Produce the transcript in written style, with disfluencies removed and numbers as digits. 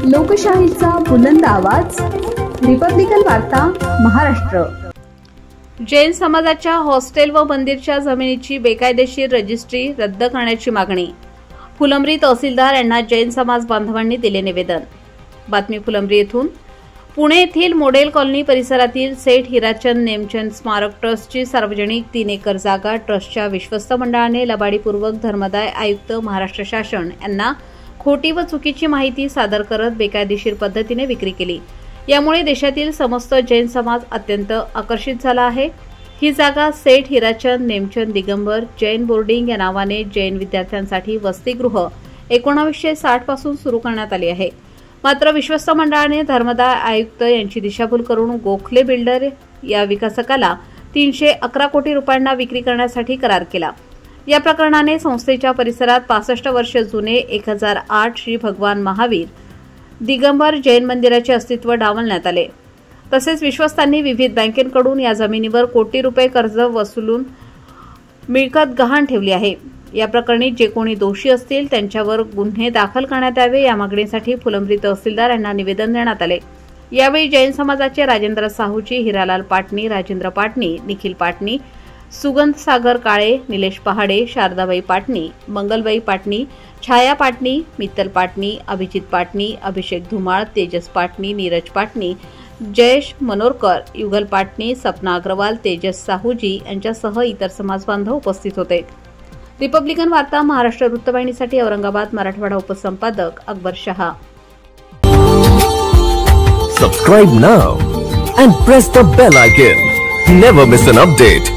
लोकशाहीचा बुलंद आवाज, रिपब्लिकन वार्ता महाराष्ट्र। जैन समाजाच्या हॉस्टेल व मंदिरच्या जमिनीची बेकायदेशीर रजिस्ट्री रद्द करण्याची मागणी। फुलंब्री तहसीलदार यांना जैन समाज बांधवांनी दिले निवेदन। बातमी फुलंब्री येथून। पुणे येथील मॉडेल कॉलनी परिसरातील सेठ हिराचंद नेमचंद स्मारक ट्रस्टची सार्वजनिक 3 एकर जागा ट्रस्टच्या विश्वस्त मंडळाने लबाडीपूर्वक धर्मदाय आयुक्त महाराष्ट्र शासन यांना खोटी व चुकीची माहिती सादर करत बेकायदेशीर पद्धतीने विक्री केली। यामुळे देशातील समस्त जैन समाज अत्यंत आकर्षित झाला आहे। ही जागा सेठ हिराचंद नेमचंद दिगंबर जैन बोर्डिंग या नावाने जैन विद्यार्थ्यांसाठी वसतिगृह 1960 पासून सुरू करण्यात आली आहे। मात्र विश्वस्त मंडळाने धर्मदाय आयुक्त यांची दिशाभूल करून गोखले बिल्डर या विकासकाला 311 कोटी रुपयांना विक्री करण्यासाठी करार केला। या प्रकरणाने संस्थेच्या परिसरात 65 वर्ष जुने 1008 श्री भगवान महावीर दिगंबर जैन मंदिराचे अस्तित्व डावलण्यात आले। तसेच विश्वस्तांनी विविध बँकेकडून या जमिनीवर कोटी रुपये कर्ज वसूलून मिळकत गहाण ठेवली आहे। या प्रकरणी जे कोणी दोषी असतील त्यांच्यावर गुन्हे दाखल करण्यात यावे या मागणीसाठी फुलंब्री तहसीलदार यांना निवेदन देण्यात आले। यावेळी जैन समाजाचे राजेंद्र साहूजी, हिरालाल पाटणी, राजेंद्र पाटणी, निखिल पाटणी, सुगंध सागर काळे, निलेश पहाडे, शारदाबाई पाटणी, मंगलबाई पाटणी, छाया पाटणी, मित्तल पाटणी, अभिजित पाटणी, अभिषेक धुमाळ, तेजस पाटणी, नीरज पाटणी, जयेश मनोरकर, युगल पाटणी, सपना अग्रवाल, तेजस साहूजी यांच्यासह इतर समाज बांधव उपस्थित होते। रिपब्लिकन वार्ता Maharashtra वृत्तवाहिनीसाठी Aurangabad Marathwada उपसंपादक Akbar Shah. Subscribe now and press the bell icon. Never miss an update.